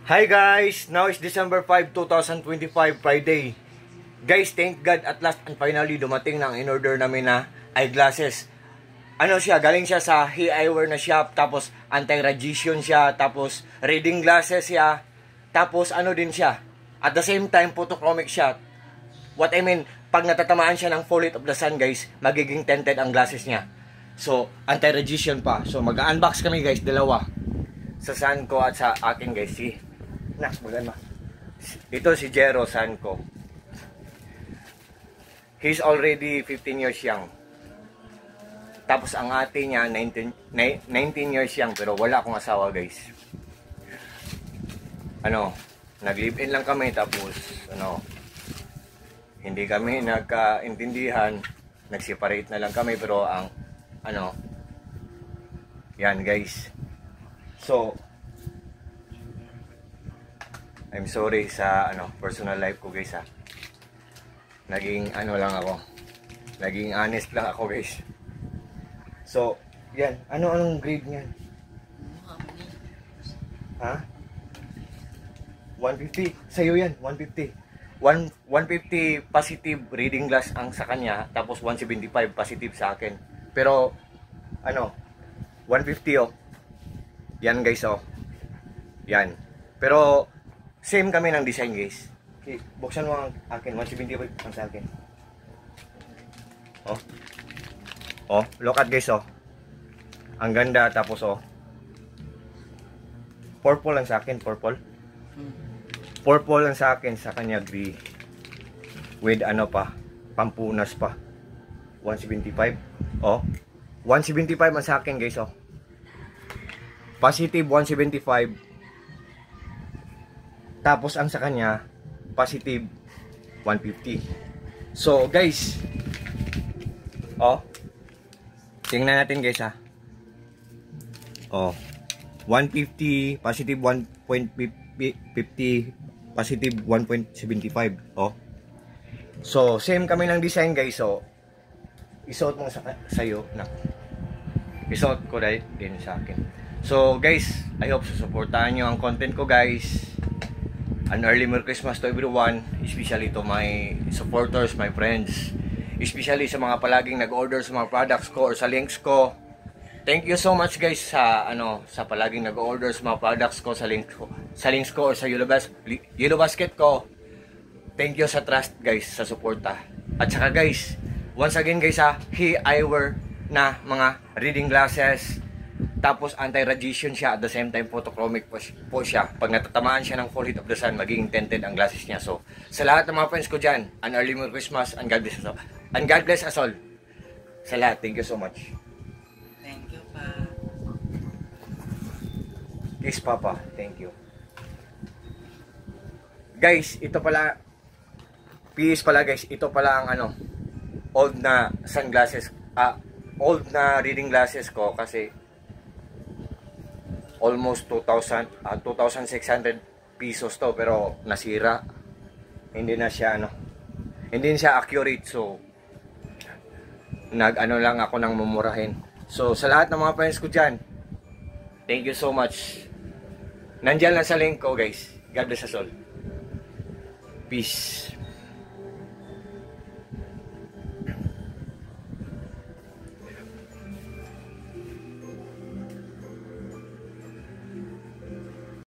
Hi guys! Now is December 5, 2025, Friday. Guys, thank God at last and finally dumating na ang in-order namin na eyeglasses. Ano siya, galing siya sa He Eyewear na shop, tapos anti-radiation siya, tapos reading glasses siya, tapos ano din siya. At the same time, photochromic siya. What I mean, pag natatamaan siya ng full light of the sun guys, magiging tinted ang glasses niya. So, anti-radiation pa. So, mag-unbox kami guys, dalawa. Sa son ko at sa akin guys, si Nax, maganda. Ito si Jero, son ko. He's already 15 years young. Tapos ang ate niya, 19 years young, pero wala akong asawa guys. Nag-live-in lang kami, tapos, hindi kami nagkaintindihan, nag-separate na lang kami, pero ang, yan guys. So, I'm sorry sa personal life ko guys ha. Naging lang ako. Naging honest lang ako guys. So, yan. Anong grade niyan? Ha? 150. Sa'yo yan, 150. 150 positive reading glass ang sa kanya, tapos 175 positive sa akin. Pero, 150 oh. Yan guys oh. Yan. Pero, same kami ng design guys. Okay, buksan mo ang akin. 175 ang sa akin. Oh. Oh, look at guys oh. Ang ganda, tapos oh. Purple lang sa akin, purple. Purple lang sa akin, sa kanya gray. With pampunas pa. 175. Oh. 175 ang sa akin guys oh. Positive 175. Tapos ang sa kanya positive 150. So guys, tingnan natin guys ha. 150 positive 1.50 positive 1.75. So same kami ng design guys. So isuot mo sa'yo na. Isuot ko din sa akin. So guys, I hope susuportahan nyo ang content ko guys. An early Merry Christmas to everyone, especially to my supporters, my friends, especially sa mga palaging nag-order sa mga products ko or sa links ko. Thank you so much guys sa sa palaging nag-order sa mga products ko, sa links ko or sa Yellow Basket ko. Thank you sa trust guys, sa suporta. At saka guys, once again guys He Eyewear na mga reading glasses. Tapos anti-radiation siya, at the same time photochromic po siya. Pag natatamaan siya ng full heat of the sun, magiging tinted ang glasses niya. So, sa lahat ng mga friends ko dyan, an early Merry Christmas and God bless us all. And God bless us all. Sa lahat, thank you so much. Thank you pa. Kiss Papa, thank you. Guys, ito pala, PS pala guys, ito pala ang old na sunglasses, old na reading glasses ko kasi almost 2,600 pesos to, pero nasira. Hindi na siya hindi siya accurate, so lang ako ng mumurahin. So sa lahat ng mga friends ko diyan, thank you so much. Nandiyan lang sa link ko guys. God bless us all. Peace.